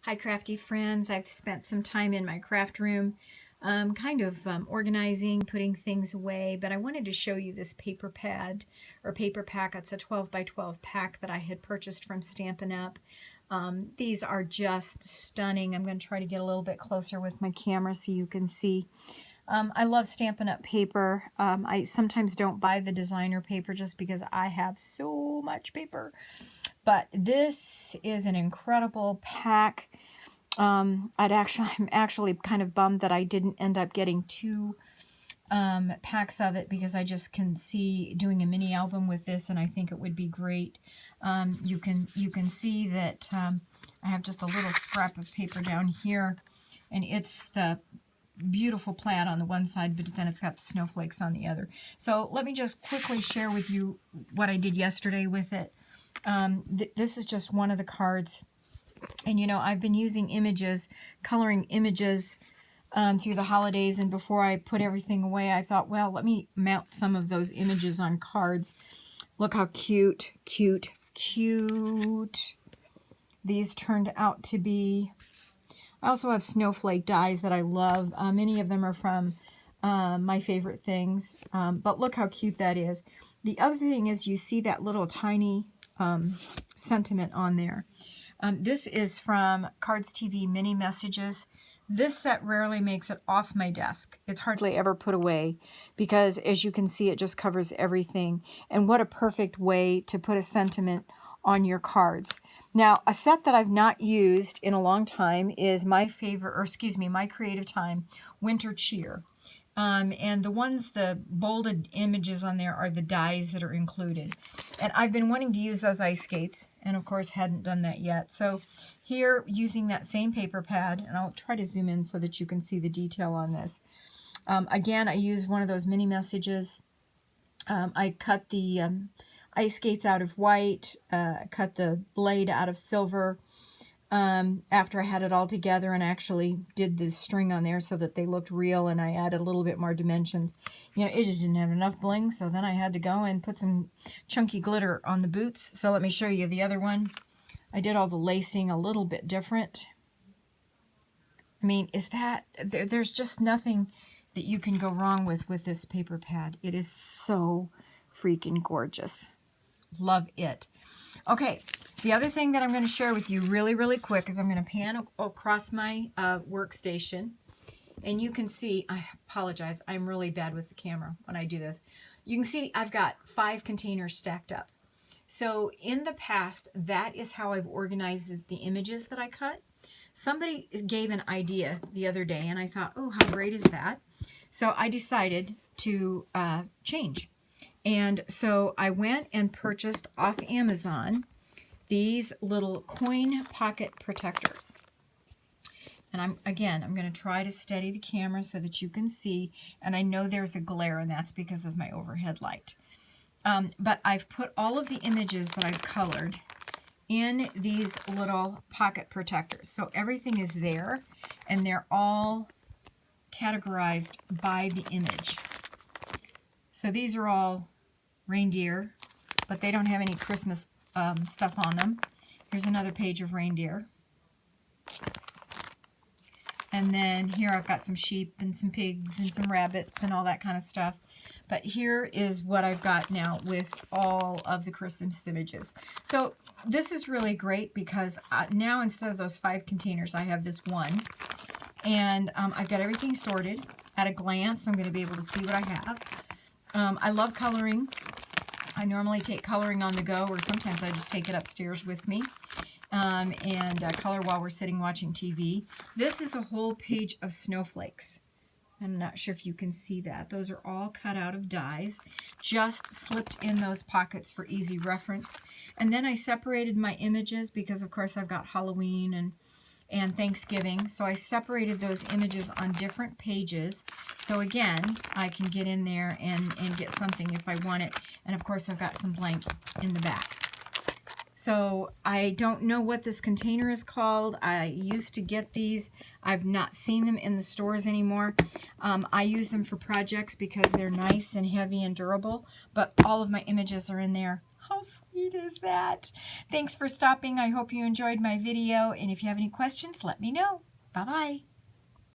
Hi crafty friends, I've spent some time in my craft room organizing, putting things away, but I wanted to show you this paper pad or paper pack. It's a 12 by 12 pack that I had purchased from Stampin' Up. These are just stunning. I'm going to try to get a little bit closer with my camera so you can see. I love Stampin' Up! Paper. I sometimes don't buy the designer paper just because I have so much paper. But this is an incredible pack. I'm actually kind of bummed that I didn't end up getting two packs of it because I just can see doing a mini album with this, and I think it would be great. You can see that I have just a little scrap of paper down here, and it's the beautiful plaid on the one side, but then it's got the snowflakes on the other. So let me just quickly share with you what I did yesterday with it. This is just one of the cards. And you know, I've been using images, coloring images through the holidays, and before I put everything away, I thought, well, let me mount some of those images on cards. Look how cute, cute, cute these turned out to be. I also have snowflake dies that I love. Many of them are from My Favorite Things, but look how cute that is. The other thing is you see that little tiny sentiment on there. This is from Cards TV Mini Messages. This set rarely makes it off my desk. It's hardly ever put away because, as you can see, it just covers everything. And what a perfect way to put a sentiment on your cards. Now, a set that I've not used in a long time is My Creative Time Winter Cheer. And the bolded images on there are the dies that are included. And I've been wanting to use those ice skates, and of course hadn't done that yet. So here, using that same paper pad, and I'll try to zoom in so that you can see the detail on this. Again, I use one of those mini messages. I cut the ice skates out of white, cut the blade out of silver, after I had it all together, and actually did the string on there so that they looked real, and I added a little bit more dimensions. You know, it just didn't have enough bling, so then I had to go and put some chunky glitter on the boots. So let me show you the other one. I did all the lacing a little bit different. I mean, there's just nothing that you can go wrong with this paper pad. It is so freaking gorgeous. Love it. Okay, the other thing that I'm going to share with you really, really quick is I'm going to pan across my workstation. And you can see, I apologize, I'm really bad with the camera when I do this. You can see I've got 5 containers stacked up. So in the past, that is how I've organized the images that I cut. Somebody gave an idea the other day, and I thought, oh, how great is that? So I decided to change. And so I went and purchased off Amazon these little coin pocket protectors. And I'm going to try to steady the camera so that you can see. And I know there's a glare, and that's because of my overhead light. But I've put all of the images that I've colored in these little pocket protectors. So everything is there, and they're all categorized by the image. So these are all reindeer, but they don't have any Christmas stuff on them. Here's another page of reindeer. And then here I've got some sheep and some pigs and some rabbits and all that kind of stuff. But here is what I've got now with all of the Christmas images. So this is really great because now instead of those 5 containers, I have this one. And I've got everything sorted. At a glance, I'm going to be able to see what I have. I love coloring. I normally take coloring on the go, or sometimes I just take it upstairs with me and color while we're sitting watching TV. This is a whole page of snowflakes. I'm not sure if you can see that. Those are all cut out of dies, just slipped in those pockets for easy reference. And then I separated my images because, of course, I've got Halloween and Thanksgiving. So I separated those images on different pages. So again, I can get in there and get something if I want it. And of course, I've got some blank in the back. So I don't know what this container is called. I used to get these. I've not seen them in the stores anymore. I use them for projects because they're nice and heavy and durable. But all of my images are in there. How sweet is that? Thanks for stopping. I hope you enjoyed my video. And if you have any questions, let me know. Bye-bye.